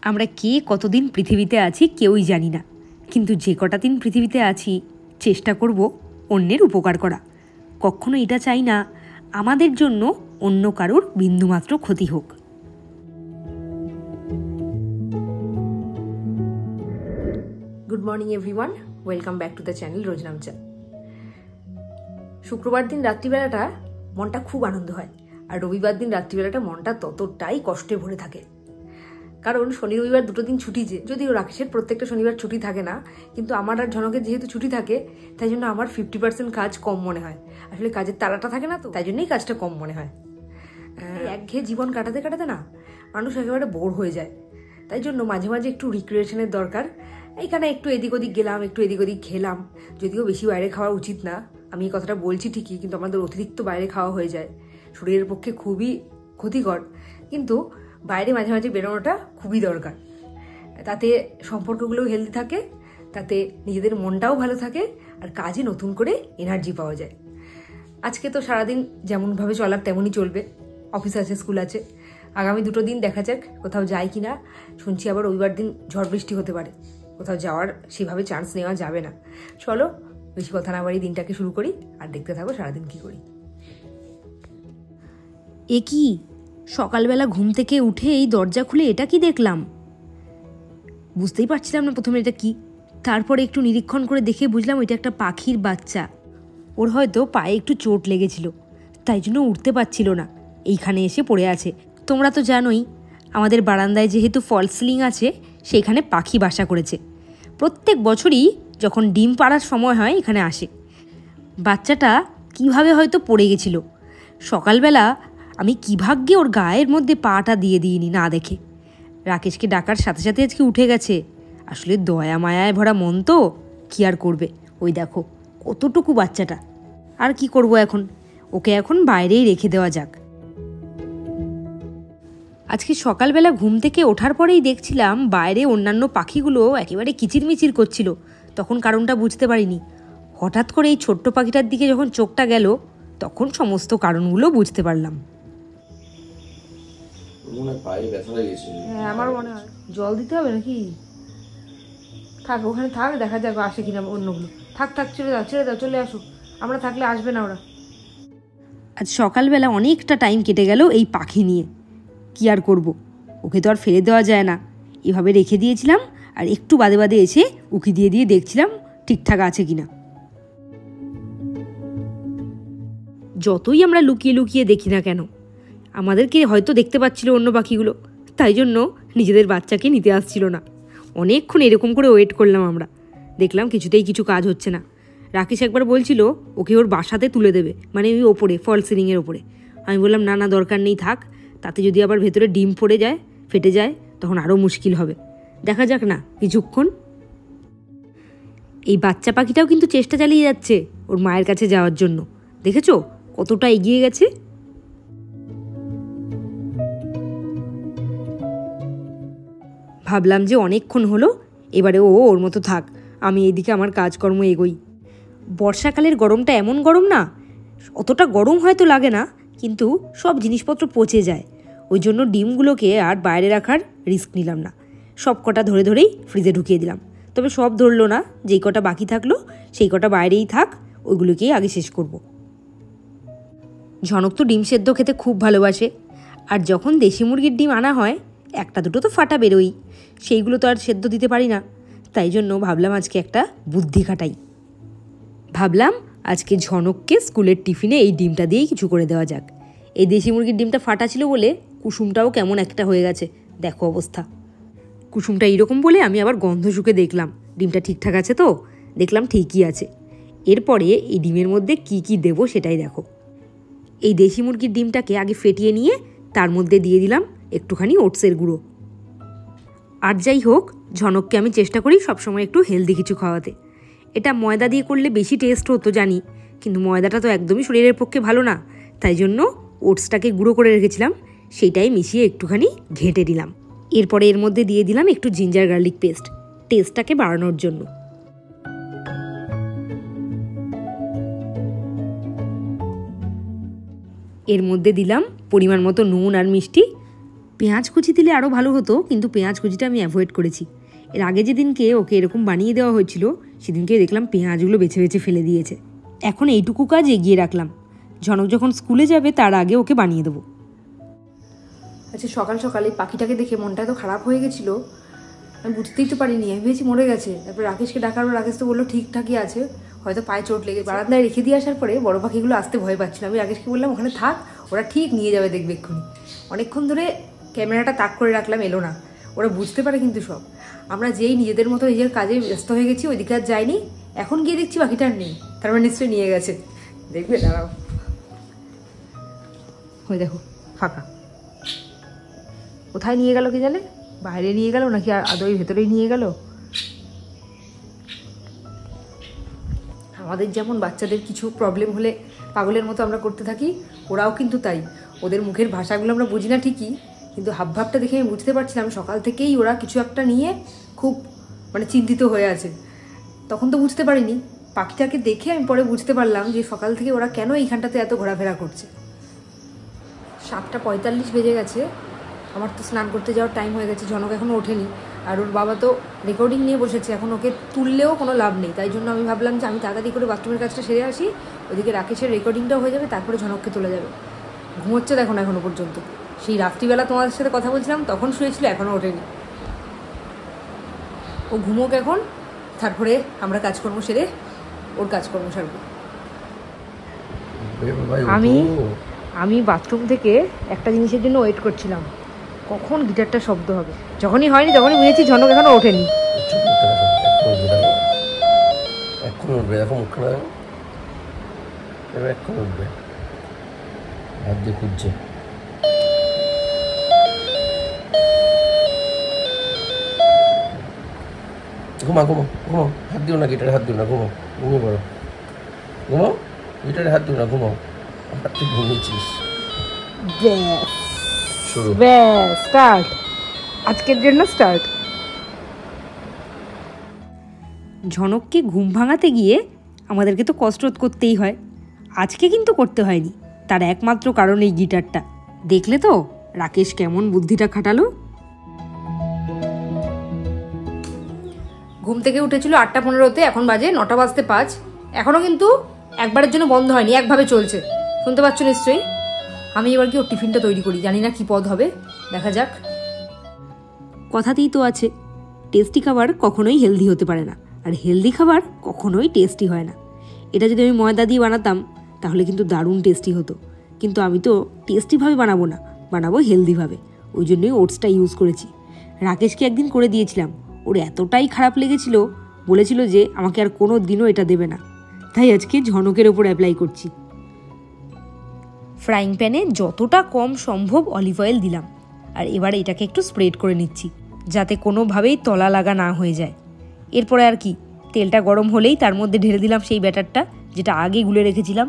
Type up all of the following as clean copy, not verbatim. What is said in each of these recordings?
আমরা কে কতদিন পৃথিবীতে আছি কেউই জানি না, কিন্তু যে কটা দিন পৃথিবীতে আছি চেষ্টা করব অন্যের উপকার করা। কখনো এটা চাই না আমাদের জন্য অন্য কারোর বিন্দুমাত্র ক্ষতি হোক। Good morning everyone, welcome back to the channel Roznamcha. শুক্রবার দিন রাত্রিবেলাটা মনটা খুব আনন্দ হয়, আর রবিবার দিন রাত্রিবেলাটা মনটা ততটাই কষ্টে ভরে থাকে। কারণ শনি রবিবার দুটো দিন ছুটি, যদিও রাকেশের প্রত্যেকটা শনিবার ছুটি থাকে না, কিন্তু আমার আর ঝনকের যেহেতু ছুটি থাকে তাই জন্য আমার 50% কাজ কম মনে হয়। আসলে কাজের তাড়াটা থাকে না, তো তাই জন্যই কাজটা কম মনে হয়। একঘেয়ে জীবন কাটাতে কাটাতে না মানুষ একেবারে বোর হয়ে যায়। তাই জন্য মাঝে মাঝে একটু রিক্রিয়েশনের দরকার। এখানে একটু এদিক ওদিক গেলাম, একটু এদিক ওদিক খেলাম। যদিও বেশি বাইরে খাওয়া উচিত না, আমি এই কথাটা বলছি ঠিকই, কিন্তু আমাদের অতিরিক্ত বাইরে খাওয়া হয়ে যায়, শরীরের পক্ষে খুবই ক্ষতিকর। কিন্তু বাইরে মাঝে মাঝে বেরোনোটা খুবই দরকার। তাতে সম্পর্কগুলোও হেলদি থাকে, তাতে নিজেদের মনটাও ভালো থাকে, আর কাজে নতুন করে এনার্জি পাওয়া যায়। আজকে তো সারাদিন যেমনভাবে চলার তেমনই চলবে। অফিস আছে, স্কুল আছে, আগামী দুটো দিন দেখা যাক কোথাও যাই কিনা। শুনছি আবার রবিবার দিন ঝড় বৃষ্টি হতে পারে, কোথাও যাওয়ার সেভাবে চান্স নেওয়া যাবে না। চলো বেশি কথা না বাড়িয়ে দিনটাকে শুরু করি, আর দেখতে থাকো সারাদিন কি করি। এ কি, সকালবেলা ঘুম থেকে উঠে এই দরজা খুলে এটা কি দেখলাম? বুঝতেই পারছিলাম না প্রথমে এটা কি, তারপরে একটু নিরীক্ষণ করে দেখে বুঝলাম এটা একটা পাখির বাচ্চা। ওর হয়তো পায়ে একটু চোট লেগেছিল, তাই জন্য উঠতে পারছিল না, এইখানে এসে পড়ে আছে। তোমরা তো জানোই আমাদের বারান্দায় যেহেতু ফলস সিলিং আছে, সেইখানে পাখি বাসা করেছে। প্রত্যেক বছরই যখন ডিম পাড়ার সময় হয় এখানে আসে। বাচ্চাটা কিভাবে হয়তো পড়ে গেছিল। সকালবেলা আমি কী ভাগ্যে ওর গায়ের মধ্যে পাটা দিয়ে দিইনি না দেখে। রাকেশকে ডাকার সাথে সাথে আজকে উঠে গেছে। আসলে দয়া মায়ায় ভরা মন তো, কী আর করবে। ওই দেখো কতটুকু বাচ্চাটা। আর কি করব এখন, ওকে এখন বাইরেই রেখে দেওয়া যাক। আজকে সকালবেলা ঘুম থেকে ওঠার পরেই দেখছিলাম বাইরে অন্যান্য পাখিগুলো একেবারে কিচিরমিচির করছিল। তখন কারণটা বুঝতে পারিনি। হঠাৎ করে এই ছোট্ট পাখিটার দিকে যখন চোখটা গেল, তখন সমস্ত কারণগুলো বুঝতে পারলাম। হ্যাঁ, আমার মনে হয় জল দিতে হবে নাকি। থাক ওখানে থাক, দেখা যাক আসে কিনা অন্যগুলো। থাক থাক, ছেড়ে দাও ছেড়ে দাও, চলে আসো, আমরা থাকলে আসবে না ওরা। আজ সকালবেলা অনেকটা টাইম কেটে গেল এই পাখি নিয়ে। কি আর করব, ওকে তো আর ফেলে দেওয়া যায় না। এভাবে রেখে দিয়েছিলাম, আর একটু বাদে বাদে এসে উকি দিয়ে দিয়ে দেখছিলাম ঠিকঠাক আছে কিনা। যতই আমরা লুকিয়ে লুকিয়ে দেখি না কেন, আমাদেরকে হয়তো দেখতে পাচ্ছিল অন্য পাখিগুলো, তাই জন্য নিজেদের বাচ্চাকে নিতে আসছিল না। অনেকক্ষণ এরকম করে ওয়েট করলাম আমরা, দেখলাম কিছুতেই কিছু কাজ হচ্ছে না। রাকেশ একবার বলছিল ওকে ওর বাসাতে তুলে দেবে, মানে ওই ওপরে ফল সিলিংয়ের ওপরে। আমি বললাম না না, দরকার নেই, থাক। তাতে যদি আবার ভেতরে ডিম পড়ে যায়, ফেটে যায়, তখন আরও মুশকিল হবে। দেখা যাক না কিছুক্ষণ। এই বাচ্চা পাখিটাও কিন্তু চেষ্টা চালিয়ে যাচ্ছে ওর মায়ের কাছে যাওয়ার জন্য। দেখেছো কতটা এগিয়ে গেছে। ভাবলাম যে অনেকক্ষণ হলো, এবারে ও ওর মতো থাক, আমি এইদিকে আমার কাজকর্ম এগোই। বর্ষাকালের গরমটা এমন গরম না, অতটা গরম হয়তো লাগে না, কিন্তু সব জিনিসপত্র পচে যায়। ওই জন্য ডিমগুলোকে আর বাইরে রাখার রিস্ক নিলাম না, সব কটা ধরে ধরেই ফ্রিজে ঢুকিয়ে দিলাম। তবে সব ধরলো না, যেই কটা বাকি থাকলো সেই কটা বাইরেই থাক, ওইগুলোকেই আগে শেষ করব। ঝনক তো ডিম সেদ্ধ খেতে খুব ভালোবাসে, আর যখন দেশি মুরগির ডিম আনা হয় একটা দুটো তো ফাটা বেরোই, সেইগুলো তো আর সেদ্ধ দিতে পারি না। তাই জন্য ভাবলাম আজকে একটা বুদ্ধি খাটাই। ভাবলাম আজকে ঝনককে স্কুলের টিফিনে এই ডিমটা দিয়েই কিছু করে দেওয়া যাক। এই দেশি মুরগির ডিমটা ফাটা ছিল বলে কুসুমটাও কেমন একটা হয়ে গেছে, দেখো অবস্থা। কুসুমটা এইরকম বলে আমি আবার গন্ধ শুকে দেখলাম ডিমটা ঠিকঠাক আছে তো, দেখলাম ঠিকই আছে। এরপরে এই ডিমের মধ্যে কি কি দেবো সেটাই দেখো। এই দেশি মুরগির ডিমটাকে আগে ফেটিয়ে নিয়ে তার মধ্যে দিয়ে দিলাম একটুখানি ওটসের গুঁড়ো। আর যাই হোক, ঝনককে আমি চেষ্টা করি সবসময় একটু হেলদি কিছু খাওয়াতে। এটা ময়দা দিয়ে করলে বেশি টেস্ট হতো জানি, কিন্তু ময়দাটা তো একদমই শরীরের পক্ষে ভালো না, তাই জন্য ওটসটাকে গুঁড়ো করে রেখেছিলাম, সেইটাই মিশিয়ে একটুখানি ঘেঁটে দিলাম। এরপরে এর মধ্যে দিয়ে দিলাম একটু জিঞ্জার গার্লিক পেস্ট, টেস্টটাকে বাড়ানোর জন্য। এর মধ্যে দিলাম পরিমাণ মতো নুন আর মিষ্টি, পেঁয়াজ কুচি দিলে আরও ভালো হতো, কিন্তু পেঁয়াজ কুচিটা আমি অ্যাভয়েড করেছি। এর আগে যেদিনকে ওকে এরকম বানিয়ে দেওয়া হয়েছিল সেদিনকে দেখলাম পেঁয়াজগুলো বেছে বেছে ফেলে দিয়েছে। এখন এইটুকু কাজ এগিয়ে রাখলাম, ঝনক যখন স্কুলে যাবে তার আগে ওকে বানিয়ে দেবো। আচ্ছা, সকাল সকাল এই পাখিটাকে দেখে মনটা এত খারাপ হয়ে গেছিলো, আমি বুঝতেই তো পারিনি। আমি ভেবেছি মরে গেছে। তারপর রাকেশকে ডাকার পর রাকেশ তো বললো ঠিকঠাকই আছে, হয়তো পায়ে চোট লেগে। বারান্দায় রেখে দিয়ে আসার পরে বড় পাখিগুলো আসতে ভয় পাচ্ছিল। আমি রাকেশকে বললাম ওখানে থাক, ওরা ঠিক নিয়ে যাবে, দেখবে এক্ষুনি। অনেকক্ষণ ধরে ক্যামেরাটা তাক করে রাখলাম, এলো না। ওরা বুঝতে পারে কিন্তু সব। আমরা যেই নিজেদের মতো নিজের কাজে ব্যস্ত হয়ে গেছি, ওইদিকে আর যাইনি। এখন গিয়ে দেখছি পাখিটা আর নেই, তার মানে নিশ্চয়ই নিয়ে গেছে। দেখবে, দাঁড়াও, ওই দেখো ফাঁকা। কোথায় নিয়ে গেল কি জানে, বাইরে নিয়ে গেল নাকি আদৌ ভেতরেই নিয়ে গেল। আমাদের যেমন বাচ্চাদের কিছু প্রবলেম হলে পাগলের মতো আমরা করতে থাকি, ওরাও কিন্তু তাই। ওদের মুখের ভাষাগুলো আমরা বুঝি না ঠিকই, কিন্তু হাবভাবটা দেখে আমি বুঝতে পারছিলাম সকাল থেকেই ওরা কিছু একটা নিয়ে খুব চিন্তিত হয়ে আছে। তখন তো বুঝতে পারিনি, পাখিটাকে দেখে আমি পরে বুঝতে পারলাম যে সকাল থেকে ওরা কেন এইখানটাতে এত ঘোরাফেরা করছে। 7:45 বেজে গেছে, আমার তো স্নান করতে যাওয়ার টাইম হয়ে গেছে। ঝনক এখনও ওঠেনি, আর ওর বাবা তো রেকর্ডিং নিয়ে বসেছে। এখন ওকে তুললেও কোনো লাভ নেই, তাই জন্য আমি ভাবলাম যে আমি তাড়াতাড়ি করে বাথরুমের কাজটা সেরে আসি, ওদিকে রাকেশের রেকর্ডিংটাও হয়ে যাবে, তারপরে ঝনককে তোলা যাবে। ঘুমোচ্ছে দেখো না এখনো পর্যন্ত। সেই রাত্রিবেলা তোমাদের সাথে কথা বলছিলাম তখন শুয়েছিল, এখনও ওঠেনি। ও ঘুমোক এখন, তারপরে আমরা কাজকর্ম সেরে ওর কাজকর্ম সারব। আমি বাথরুম থেকে একটা জিনিসের জন্য ওয়েট করছিলাম, কখন গিটারটা শব্দ হবে। যখনই হয়নি তখনই বুঝেছি ঝনক এখনো ওঠেনি। এখন উঠবে, দেখো মুখখানা, এবার এখন উঠবে, হাত দিয়ে খুঁজছে। ঘুমা ঘুমো ঘুমো, হাত দিও না গিটারে, হাত দিও না, ঘুমো, ঘুমিয়ে পড়ো, ঘুমো, গিটারে হাত দিও না, ঘুমো। হাত তুই ঘুমিয়েছিস। স্টার্ট, আজকের জন্য স্টার্ট। ঝনককে ঘুম ভাঙাতে গিয়ে আমাদেরকে তো কসরত করতেই হয়। আজকে কিন্তু করতে হয়নি, তার একমাত্র কারণ এই গিটারটা। দেখলে তো রাকেশ কেমন বুদ্ধিটা খাটালো। ঘুম থেকে উঠেছিল 8:15-তে, এখন বাজে 9:05। এখনও কিন্তু একবারের জন্য বন্ধ হয়নি, একভাবে চলছে। শুনতে পাচ্ছ নিশ্চয়ই। আমি এবার কি ওর টিফিনটা তৈরি করি, জানি না কি পদ হবে, দেখা যাক। কথাতেই তো আছে, টেস্টি খাবার কখনোই হেলদি হতে পারে না, আর হেলদি খাবার কখনোই টেস্টি হয় না। এটা যদি আমি ময়দা দিয়ে বানাতাম তাহলে কিন্তু দারুণ টেস্টি হতো, কিন্তু আমি তো টেস্টিভাবে বানাবো না, বানাবো হেলদিভাবে। ওই জন্যই ওটসটা ইউজ করেছি। রাকেশকে একদিন করে দিয়েছিলাম, ওর এতটাই খারাপ লেগেছিল, বলেছিল যে আমাকে আর কোনো দিনও এটা দেবে না। তাই আজকে ঝনকের ওপর অ্যাপ্লাই করছি। ফ্রাইং প্যানে যতটা কম সম্ভব অলিভ অয়েল দিলাম, আর এবার এটাকে একটু স্প্রেড করে নিচ্ছি যাতে কোনোভাবেই তলা লাগা না হয়ে যায়। এরপরে আর কি, তেলটা গরম হলেই তার মধ্যে ঢেলে দিলাম সেই ব্যাটারটা যেটা আগে গুলে রেখেছিলাম।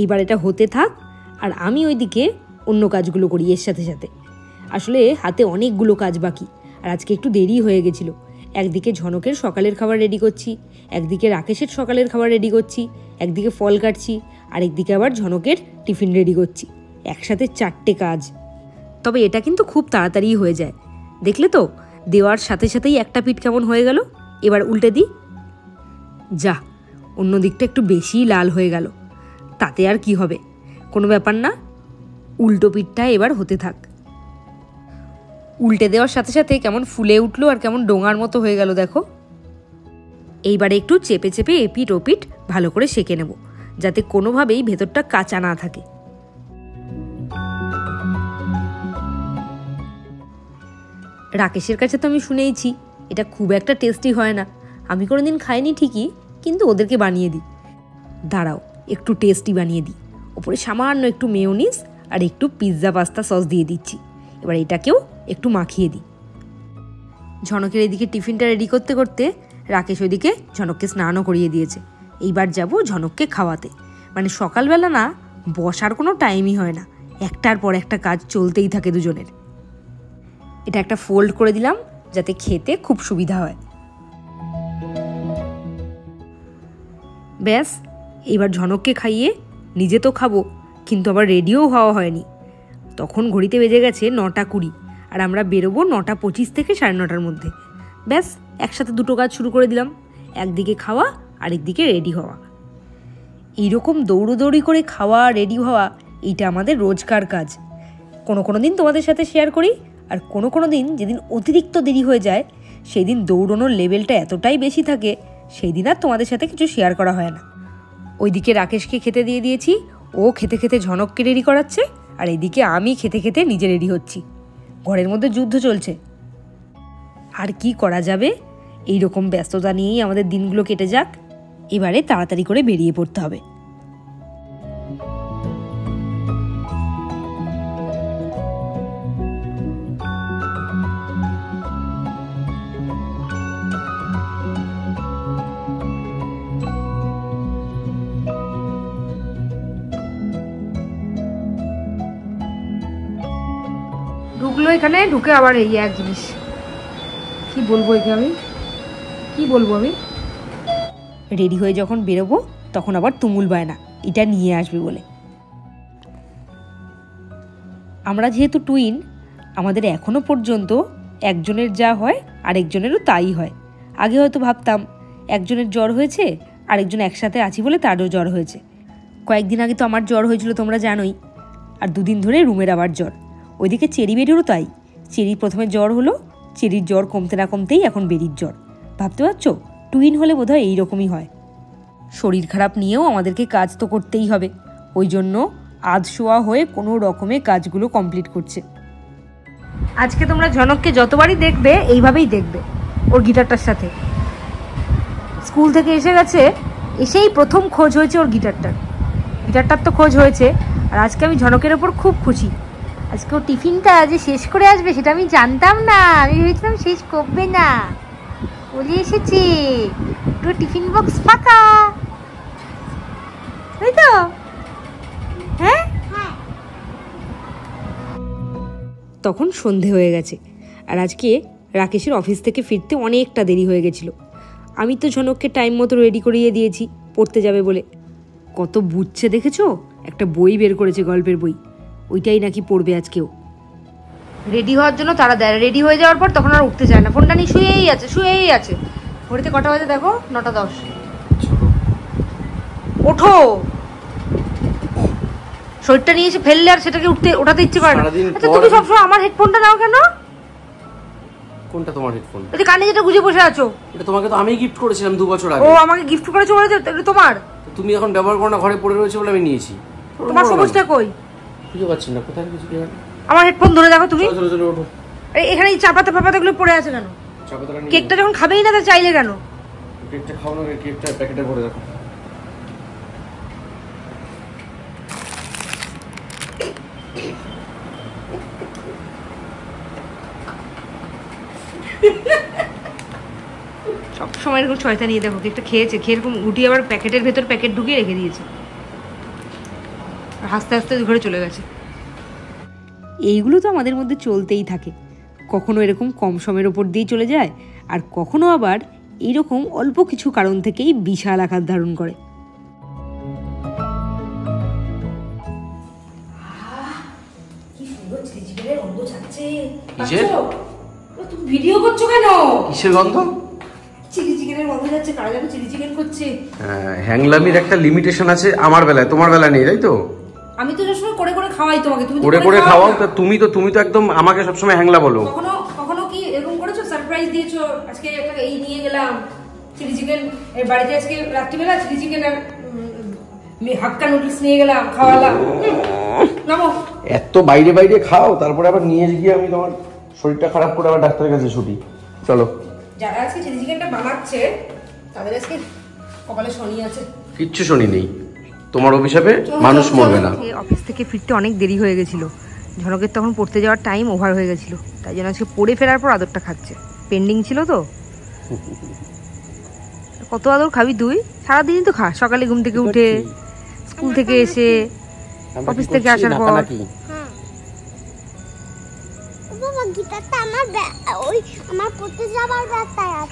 এইবার এটা হতে থাক, আর আমি ওইদিকে অন্য কাজগুলো করি এর সাথে সাথে। আসলে হাতে অনেকগুলো কাজ বাকি, আর আজকে একটু দেরি হয়ে গেছিলো। একদিকে ঝনকের সকালের খাবার রেডি করছি, একদিকে রাকেশের সকালের খাবার রেডি করছি, একদিকে ফল কাটছি, আর একদিকে আবার ঝনকের টিফিন রেডি করছি। একসাথে 4টে কাজ। তবে এটা কিন্তু খুব তাড়াতাড়ি হয়ে যায়। দেখলে তো, দেওয়ার সাথে সাথেই একটা পিঠ কেমন হয়ে গেল। এবার উল্টে দিই, যা, অন্য দিকটা একটু বেশিই লাল হয়ে গেল, তাতে আর কি হবে, কোনো ব্যাপার না। উল্টো পিঠটা এবার হতে থাক। উল্টে দেওয়ার সাথে সাথে কেমন ফুলে উঠলো আর কেমন ডোঙার মতো হয়ে গেল দেখো। এইবারে একটু চেপে চেপে এপিঠ ওপিঠ ভালো করে সেঁকে নেব, যাতে কোনোভাবেই ভেতরটা কাঁচা না থাকে। রাকেশের কাছে তো আমি শুনেইছি এটা খুব একটা টেস্টি হয় না। আমি কোনোদিন খাইনি ঠিকই, কিন্তু ওদেরকে বানিয়ে দিই। দাঁড়াও, একটু টেস্টি বানিয়ে দিই। ওপরে সামান্য একটু মেয়োনিজ আর একটু পিৎজা পাস্তা সস দিয়ে দিচ্ছি। এবার এটাকেও একটু মাখিয়ে দিই। ঝনকের এদিকে টিফিনটা রেডি করতে করতে রাকেশ ওইদিকে ঝনককে স্নানও করিয়ে দিয়েছে। এইবার যাব ঝনককে খাওয়াতে। সকালবেলা না বসার কোনো টাইমই হয় না, একটার পর একটা কাজ চলতেই থাকে দুজনের। এটা একটা ফোল্ড করে দিলাম যাতে খেতে খুব সুবিধা হয়। ব্যাস, এবার ঝনককে খাইয়ে নিজে তো খাবো, কিন্তু আবার রেডিও হওয়া হয়নি। তখন ঘড়িতে বেজে গেছে 9:20 আর আমরা বেরোবো 9:25 থেকে 9:30-র মধ্যে। ব্যাস একসাথে দুটো কাজ শুরু করে দিলাম, একদিকে খাওয়া আর একদিকে রেডি হওয়া। এইরকম দৌড়োদৌড়ি করে খাওয়া রেডি হওয়া এইটা আমাদের রোজকার কাজ। কোনো দিন তোমাদের সাথে শেয়ার করি, আর কোনো দিন যেদিন অতিরিক্ত দেরি হয়ে যায় সেই দিন দৌড়ানোর লেভেলটা এতটাই বেশি থাকে সেই দিন আর তোমাদের সাথে কিছু শেয়ার করা হয় না। ওইদিকে রাকেশকে খেতে দিয়ে দিয়েছি, ও খেতে খেতে ঝনককে রেডি করাচ্ছে, আর এদিকে আমি খেতে খেতে নিজে রেডি হচ্ছি। ঘরের মধ্যে যুদ্ধ চলছে, আর কি করা যাবে, এইরকম ব্যস্ততা নিয়েই আমাদের দিনগুলো কেটে যাক। এবারে তাড়াতাড়ি করে বেরিয়ে পড়তে হবে। ঢুকলো এখানে, ঢুকে আবার এই এক জিনিস, কি বলবো একে আমি, কি বলবো আমি। রেডি হয়ে যখন বেরোবো তখন আবার তুমুল বায়না এটা নিয়ে আসবে বলে। আমরা যেহেতু টুইন, আমাদের এখনো পর্যন্ত একজনের যা হয় আরেকজনেরও তাই হয়। আগে হয়তো ভাবতাম একজনের জ্বর হয়েছে আরেকজন একসাথে আছি বলে তারও জ্বর হয়েছে। কয়েকদিন আগে তো আমার জ্বর হয়েছিল তোমরা জানোই, আর দুদিন ধরে রুমের আবার জ্বর। ওইদিকে চেরি বেরিরও তাই, চেরির প্রথমে জ্বর হলো, চেরির জ্বর কমতে না কমতেই এখন বেরির জ্বর। ভাবতে পারছো টুইন হলে বোধহয় এইরকমই হয়। শরীর খারাপ নিয়েও আমাদেরকে কাজ তো করতেই হবে, ওই জন্য আধশোয়া হয়ে কোনো রকমে কাজগুলো কমপ্লিট করছে। আজকে তোমরা ঝনককে যতবারই দেখবে এইভাবেই দেখবে, ওর গিটারটার সাথে। স্কুল থেকে এসে গেছে, এসেই প্রথম খোঁজ হয়েছে ওর গিটারটার তো খোঁজ হয়েছে। আর আজকে আমি ঝনকের ওপর খুব খুশি। আজকে ও টিফিনটা যে শেষ করে আসবে সেটা আমি জানতাম না, আমি ভেবেছিলাম শেষ করবে না। বলে এসেছে তোর টিফিন বক্স ফাঁকা, তাই তো? হ্যাঁ, তখন সন্ধে হয়ে গেছে, আর আজকে রাকেশের অফিস থেকে ফিরতে অনেকটা দেরি হয়ে গেছিল। আমি তো ঝনককে টাইম মতো রেডি করিয়ে দিয়েছি পড়তে যাবে বলে। কত বুঝছে দেখেছো, একটা বই বের করেছে, গল্পের বই, ওইটাই নাকি পড়বে আজকেও। রেডি হওয়ার জন্য তারা দেয়, রেডি হয়ে যাওয়ার পর তখন আর উঠতে চায় না, ফোনটা নিয়ে শুয়েই আছে। ঘড়িতে কটা বাজে দেখো, 9:10। ওঠো, শরীরটা নিয়ে এসে ফেললে আর সেটাকে ওঠাতে ইচ্ছে করে না। আচ্ছা তুমি সবসময় আমার হেডফোনটা নাও কেন? কোনটা তোমার হেডফোন? এই কানে যেটা গুজে বসে আছো, এটা তোমাকে তো আমি গিফট করেছিলাম 2 বছর আগে। ও আমাকে গিফট করেছো বলে এটা তোমার? তুমি এখন ব্যবহার করো না, ঘরে পড়ে রয়েছে বলে আমি নিয়েছি। তোমার সবুজটা কই? বুঝতে পারছি না কোথায় গেছে কি। আমার হেডফোন ধরে দেখো তুমি। চলো ওঠো। এখানে এই চাপাতাগুলো পড়ে আছে কেন? কেকটা যখন খাবেই না তা চাইলে কেন? কেকটা খাও না, কেকটা প্যাকেটে ভরে রাখো। সবসময় এরকম শয়তানি দেখো, কেকটা খেয়েছে, খেয়ে এরকম গুটিয়ে আবার প্যাকেটের ভেতর প্যাকেট ঢুকিয়ে রেখে দিয়েছে, হাসতে হাসতে ঘরে চলে গেছে। এইগুলো তো আমাদের মধ্যে চলতেই থাকে, কখনো এরকম কম সময়ের ওপর দিয়েই চলে যায়, আর কখনো আবার এইরকম অল্প কিছু কারণ থেকেই বিশাল আকার ধারণ করে। তুমি ভিডিও করছো কেন? কিসের গন্ধ? চিলি চিকেনের গন্ধ যাচ্ছে, কারা যেন চিলি চিকেন করছে। হ্যাংলামির একটা লিমিটেশন আছে আমার বেলায়, তোমার বেলায় নেই, তাই তো? আমি তো সবসময় করে করে খাওয়াই তোমাকে, তুমি করে খাওয়াও, তুমি তো একদম আমাকে সবসময় হ্যাংলা বলো। কখনো কি এরকম করেছো, সারপ্রাইজ দিয়েছো? আজকে একটা এই নিয়ে গেলাম চিলি চিকেন, বাড়িতে আজকে রাত্রিবেলা চিলি চিকেন আর হাক্কা নুডলস নিয়ে গেলাম, খাওয়ালাম। নামো, এত বাইরে বাইরে খাও, তারপরে আবার নিয়ে গিয়ে আমি তোমার শরীরটা খারাপ করে আবার ডাক্তারের কাছে ছুটি। চলো, যারা আজকে চিলি চিকেনটা বানাচ্ছে তাদের আজকে কপালে শনি আছে। কিচ্ছু শনি নেই, তোমার অভিশাপে মানুষ মরবে না। অফিস থেকে ফিরতে অনেক দেরি হয়ে গেছিল, ঝনকের তখন পড়তে যাওয়ার টাইম ওভার হয়ে গেছিল, তাই জন্য আজকে পড়ে ফেরার পর আদরটা খাচ্ছে, পেন্ডিং ছিল তো। কত আদর খাবি তুই? সারাদিনই তো খা, সকালে ঘুম থেকে উঠে, স্কুল থেকে এসে, অফিস থেকে আসার পর।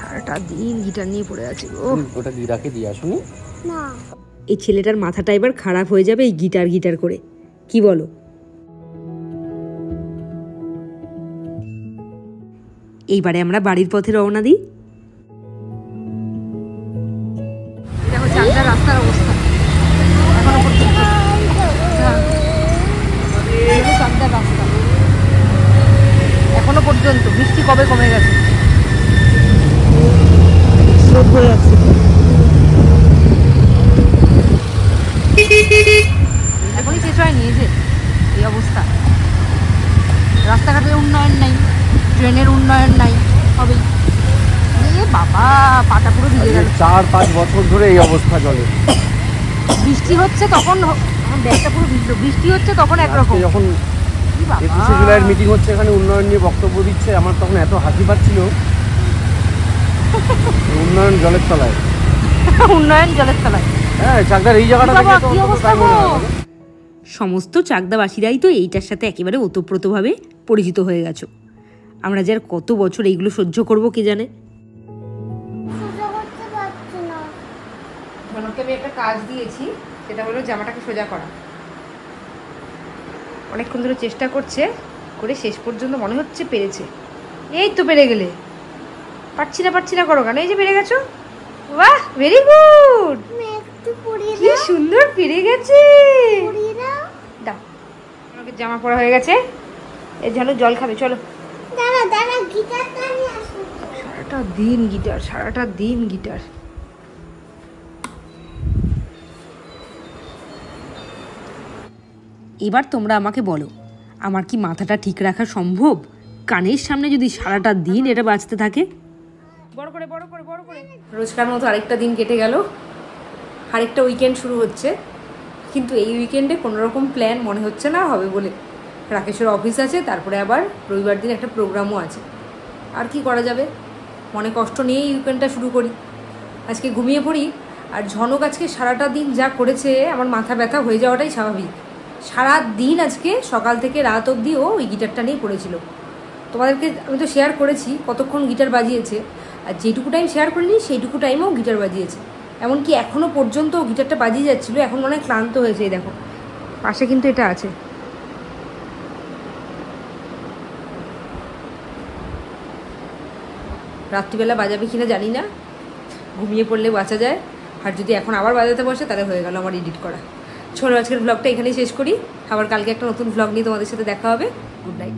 সারাটা দিন গিটার নিয়ে পড়ে আছে। ওটা দিদাকে দিয়ে আসুনি না, এই ছেলেটার মাথাটা এবার খারাপ হয়ে যাবে এই গিটার করে, কি বলো? এইবারে আমরা বাড়ির পথে রওনা দিই। দেখো চাকদার রাস্তার অবস্থা এখনো পর্যন্ত, চাকদার রাস্তা এখনো পর্যন্ত বৃষ্টি কবে কমে গেছে, এখনই শেষ হয়নি। এই যে এই অবস্থা, রাস্তাঘাটের উন্নয়ন নাই, ট্রেনের উন্নয়ন নাই, হবেই। বাবা পাটা পুরো ভিজে গেল। 4-5 বছর ধরে এই অবস্থা চলে। বৃষ্টি হচ্ছে তখন আমার ব্যাগটা পুরো ভিজলো, বৃষ্টি হচ্ছে তখন একরকম। যখন 21শে জুলাইয়ের মিটিং হচ্ছে, এখানে উন্নয়ন নিয়ে বক্তব্য দিচ্ছে, আমার তখন এত হাসি পাচ্ছিল। উন্নয়ন জলের তলায়, উন্নয়ন জলের তলায়। হ্যাঁ, চাকদার এই জায়গাটা দেখে তো তাই মনে হয়। সমস্ত চাকদাবাসীরাই তো এইটার সাথে একেবারে ওতপ্রোতভাবে পরিচিত হয়ে গেছো। আমরা যে আর কত বছর এইগুলো সহ্য করব কে জানে। ধনকে আমি একটা কাজ দিয়েছি, সেটা হলো জামাটাকে সোজা করা। অনেকক্ষণ ধরে চেষ্টা করছে, করে শেষ পর্যন্ত মনে হচ্ছে পেরেছে। এই তো পেরে গেলে। পারছি না করো কেন, এই যে পেরে গেছো। বাহ, ভেরি গুড, কি সুন্দর পেরে গেছে। দাও, আমাকে জামা পরা হয়ে গেছে। এর জন্য জল খাবে, চলো। সারাটা দিন গিটার। এবার তোমরা আমাকে বলো, আমার কি মাথাটা ঠিক রাখা সম্ভব? কানের সামনে যদি সারাটা দিন এটা বাজতে থাকে। বড় করে রোজকার মতো আরেকটা দিন কেটে গেল, আরেকটা উইকেন্ড শুরু হচ্ছে। কিন্তু এই উইকেন্ডে কোনোরকম প্ল্যান মনে হচ্ছে না হবে বলে। রাকেশের অফিস আছে, তারপরে আবার রবিবার দিন একটা প্রোগ্রামও আছে। আর কি করা যাবে, মনে কষ্ট নিয়েই এই উইকেন্ডটা শুরু করি। আজকে ঘুমিয়ে পড়ি। আর ঝনক আজকে সারাটা দিন যা করেছে, আমার মাথা ব্যথা হয়ে যাওয়াটাই স্বাভাবিক। সারা দিন আজকে সকাল থেকে রাত অবধি ও ওই গিটারটা নিয়ে পড়েছিল। তোমাদেরকে আমি তো শেয়ার করেছি কতক্ষণ গিটার বাজিয়েছে, আর যেটুকু টাইম শেয়ার করিনি সেইটুকু টাইমেও গিটার বাজিয়েছে। এমনকি এখনও পর্যন্ত গিটারটা বাজিয়ে যাচ্ছিলো। এখন মনে হয় ক্লান্ত হয়েছে। এই দেখো পাশে কিন্তু এটা আছে। রাত্রিবেলা বাজাবে কিনা জানি না, ঘুমিয়ে পড়লে বাঁচা যায়। আর যদি এখন আবার বাজাতে বসে তাহলে হয়ে গেল আমার এডিট করা। চলো আজকের ব্লগটা এখানেই শেষ করি, আবার কালকে একটা নতুন ব্লগ নিয়ে তোমাদের সাথে দেখা হবে। Good night.